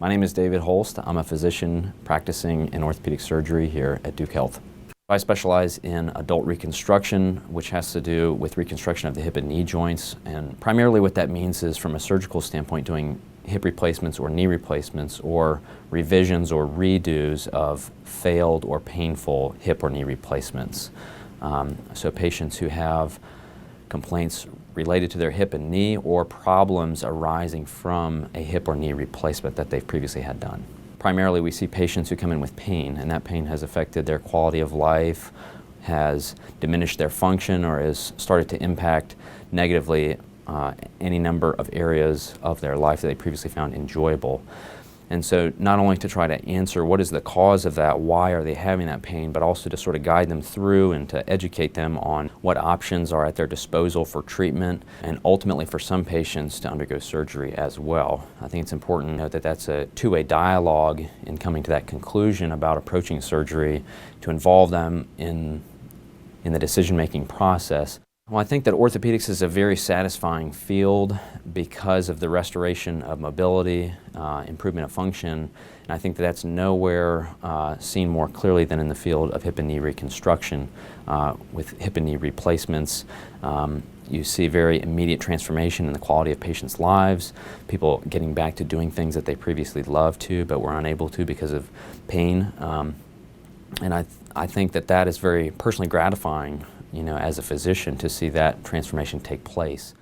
My name is David Holst. I'm a physician practicing in orthopedic surgery here at Duke Health. I specialize in adult reconstruction, which has to do with reconstruction of the hip and knee joints, and primarily what that means is, from a surgical standpoint, doing hip replacements or knee replacements or revisions or redos of failed or painful hip or knee replacements. So patients who have complaints related to their hip and knee or problems arising from a hip or knee replacement that they've previously had done. Primarily, we see patients who come in with pain, and that pain has affected their quality of life, has diminished their function, or has started to impact negatively any number of areas of their life that they previously found enjoyable. And so not only to try to answer what is the cause of that, why are they having that pain, but also to sort of guide them through and to educate them on what options are at their disposal for treatment, and ultimately for some patients to undergo surgery as well. I think it's important to note that that's a two-way dialogue in coming to that conclusion about approaching surgery, to involve them in the decision-making process. Well, I think that orthopedics is a very satisfying field because of the restoration of mobility, improvement of function, and I think that that's nowhere seen more clearly than in the field of hip and knee reconstruction. With hip and knee replacements, you see very immediate transformation in the quality of patients' lives, people getting back to doing things that they previously loved to but were unable to because of pain. And I think that that is very personally gratifying, as a physician, to see that transformation take place.